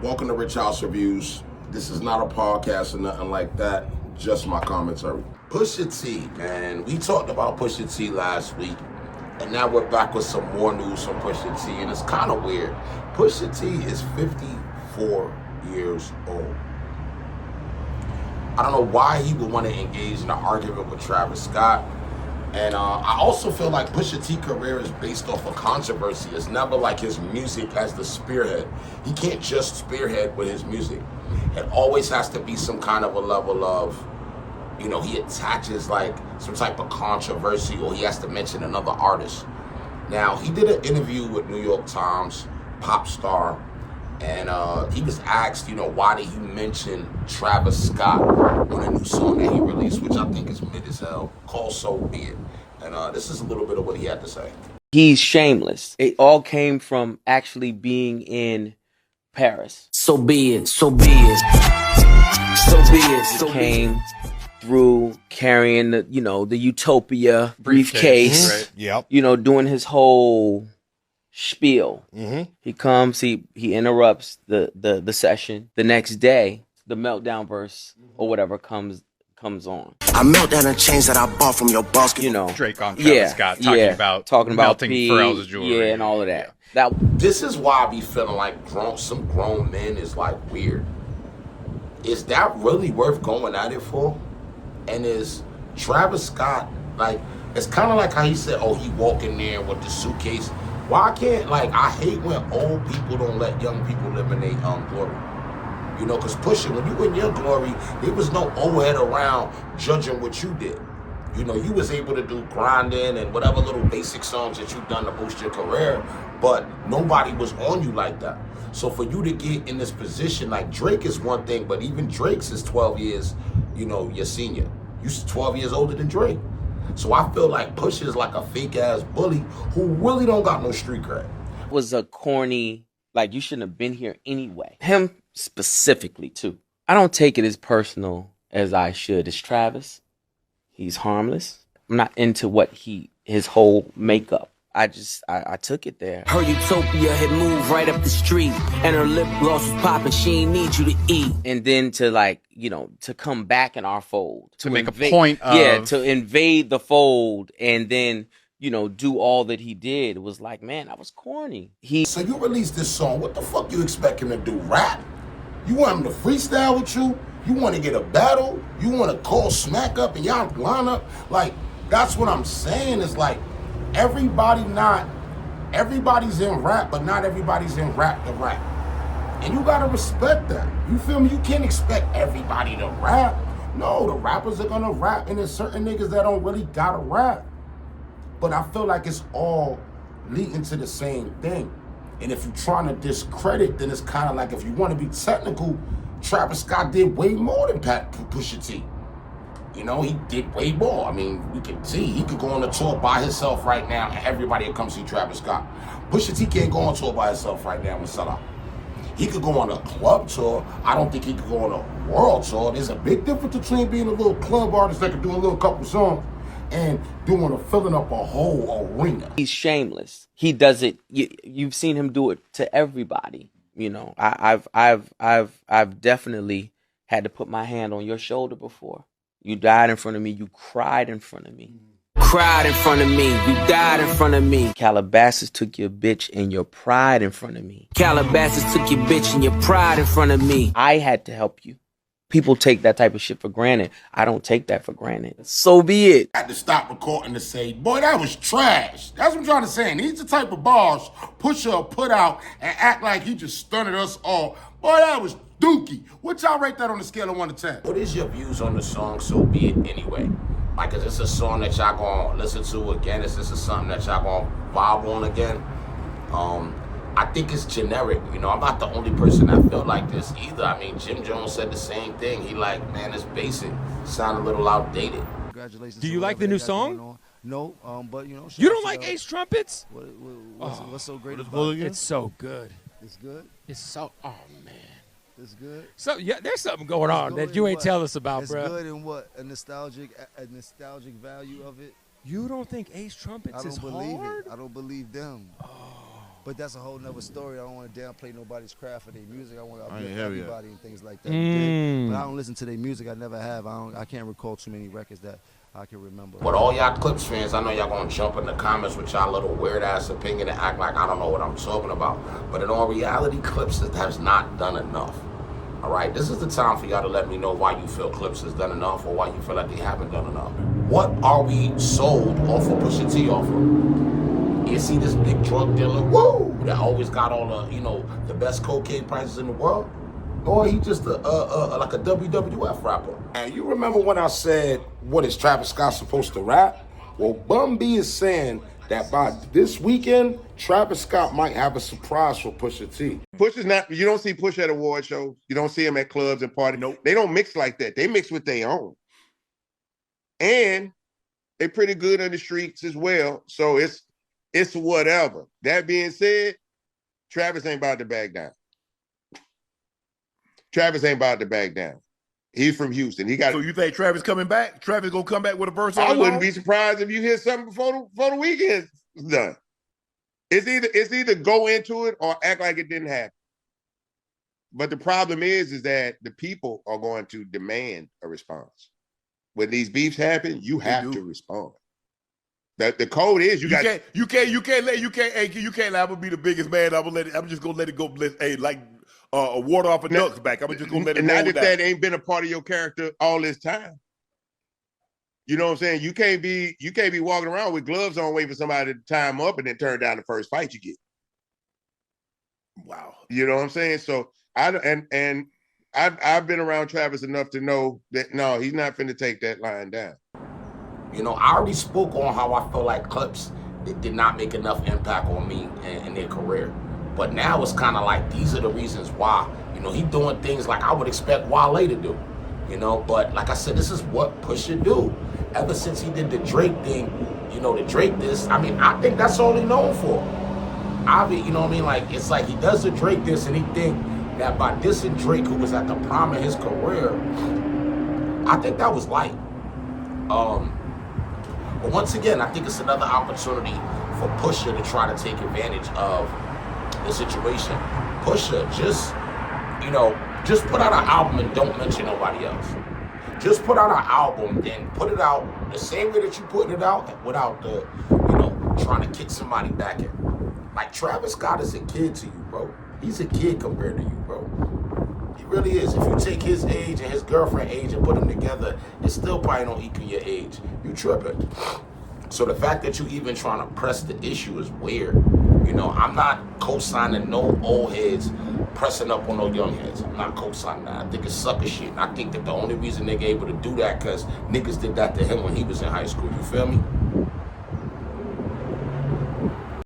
Welcome to Rich House Reviews. This is not a podcast or nothing like that, just my commentary. Pusha T, man. We talked about Pusha T last week, and now we're back with some more news from Pusha T, and it's kind of weird. Pusha T is 54 years old. I don't know why he would want to engage in an argument with Travis Scott. And I also feel like Pusha T's career is based off of controversy. It's never like his music as the spearhead. He can't just spearhead with his music. It always has to be some kind of a level of, he attaches like some type of controversy, or he has to mention another artist. Now, he did an interview with New York Times, pop star, and he was asked, why did he mention Travis Scott on a new song that he released, which I think is mid as hell, called So Be It. And this is a little bit of what he had to say. He's shameless. It all came from actually being in Paris. So be it, so be it, so be it. So he came through carrying the, the Utopia briefcase, right? Yep. Doing his whole spiel. Mm-hmm. He comes, he interrupts the session. The next day, the meltdown verse or whatever comes on. I melt down the chains that I bought from your boss. Drake on Travis Scott talking about melting Pharrell's jewelry. And all of that. This is why I be feeling like some grown men is like weird. Is that really worth going at it for? And is Travis Scott, like, it's kind of like how he said, he walk in there with the suitcase. Why can't, I hate when old people don't let young people live in their glory. Because Pusha, when you in your glory, there was no old head around judging what you did. You was able to do grinding and whatever little basic songs that you done to boost your career, but nobody was on you like that. So for you to get in this position, like Drake is one thing, but even Drake's is 12 years, your senior. You're 12 years older than Drake. So I feel like Pusha is like a fake-ass bully who really don't got no street cred. It was a corny, you shouldn't have been here anyway. Him specifically, too. I don't take it as personal as I should. It's Travis. He's harmless. I'm not into his whole makeup. I took it there. Her Utopia had moved right up the street, and her lip gloss was popping. She ain't need you to eat. And then to to come back in our fold. To make a point of... Yeah, to invade the fold and then, do all that he did. It was like, man, that was corny. So you released this song. What the fuck you expect him to do? Rap? You want him to freestyle with you? You want to get a battle? You want to call smack up and y'all line up? That's what I'm saying. It's like, everybody's in rap, but not everybody's in rap to rap. And you gotta respect that. You feel me? You can't expect everybody to rap. No, the rappers are gonna rap, and there's certain niggas that don't really gotta rap. But I feel like it's all leading to the same thing. And if you're trying to discredit, then it's kind of like, if you want to be technical, Travis Scott did way more than Pusha T. He did way more. I mean, we can see he could go on a tour by himself right now, and everybody will come see Travis Scott. Pusha T can't go on tour by himself right now and sell out. He could go on a club tour. I don't think he could go on a world tour. There's a big difference between being a little club artist that could do a little couple songs and filling up a whole arena. He's shameless. He does it. You've seen him do it to everybody. I've definitely had to put my hand on your shoulder before. You died in front of me. You cried in front of me. Cried in front of me. You died in front of me. Calabasas took your bitch and your pride in front of me. Calabasas took your bitch and your pride in front of me. I had to help you. People take that type of shit for granted. I don't take that for granted. So be it. I had to stop recording to say, boy, that was trash. That's what I'm trying to say. And he's the type of bars Pusha put out and act like he just stunned us all. Boy, that was dookie. What y'all rate that on a scale of 1 to 10? What is your views on the song So Be It anyway? Is this a song that y'all gonna listen to again? Is this something that y'all gonna vibe on again? I think it's generic. I'm not the only person that felt like this either. I mean, Jim Jones said the same thing. He man, it's basic. Sound a little outdated. Congratulations. Do you like the new song? No, but you don't like Ace Trumpets? What's so great about it? It's so good. It's good. It's so. Oh man. It's good. So yeah, there's something going on that you ain't tell us about, bro. It's good in what? A nostalgic value of it. You don't think Ace Trumpets is hard? I don't believe them. Oh. But that's a whole nother story. I don't want to downplay nobody's craft or their music. I want to uplift heavy everybody and things like that. But I don't listen to their music. I never have. I can't recall too many records that I can remember. But all y'all Clipse fans, I know y'all gonna jump in the comments with y'all little weird ass opinion and act like I don't know what I'm talking about. But in all reality, Clipse has not done enough. All right, this is the time for y'all to let me know why you feel Clipse has done enough or why you feel like they haven't done enough. What are we sold off of Pusha T off of? Is he this big drug dealer, woo, that always got all the, you know, the best cocaine prices in the world? Or he just like a WWF rapper? And you remember when I said, what is Travis Scott supposed to rap? Well, Bun B is saying that by this weekend, Travis Scott might have a surprise for Pusha T. Pusha's not, you don't see Pusha at award shows. You don't see him at clubs and parties. Nope. They don't mix like that. They mix with their own. And they're pretty good on the streets as well. So it's whatever. That being said, Travis ain't about to back down. Travis ain't about to back down. He's from Houston. So you think Travis coming back? Travis gonna come back with a verse on I his wouldn't own? be surprised if you hear something before the weekend's done. It's either go into it or act like it didn't happen. But the problem is that the people are going to demand a response. When these beefs happen, you have to respond. The code is you can't I'm gonna be the biggest man. I'm just gonna let it go. Hey, like water off a duck's back. I'm just gonna let it go. And that ain't been a part of your character all this time. You know what I'm saying? You can't be walking around with gloves on, waiting for somebody to tie him up and then turn down the first fight you get. Wow. You know what I'm saying? So I've been around Travis enough to know that no, he's not finna take that line down. You know, I already spoke on how I feel like Clipse did not make enough impact on me in their career. But now it's kind of like these are the reasons why. You know, he doing things like I would expect Wale to do. You know, but like I said, this is what Pusha do. Ever since he did the Drake thing, you know, the Drake this, I mean, I think that's all he known for. You know what I mean? Like, it's like he does the Drake this and he think that by dissing Drake, who was at the prime of his career, I think that was light. But once again, I think it's another opportunity for Pusha to try to take advantage of the situation. Pusha, just put out an album and don't mention nobody else. Just put out an album and put it out the same way that you putting it out without the, trying to kick somebody back in. Like Travis Scott is a kid to you, bro. He's a kid compared to you, bro. He really is. If you take his age and his girlfriend age and put them together, it still probably don't equal your age. You tripping. So the fact that you even trying to press the issue is weird. You know, I'm not co-signing no old heads pressing up on no young heads. I'm not co-signing that. I think it's sucker shit. And I think that the only reason they're able to do that because niggas did that to him when he was in high school. You feel me?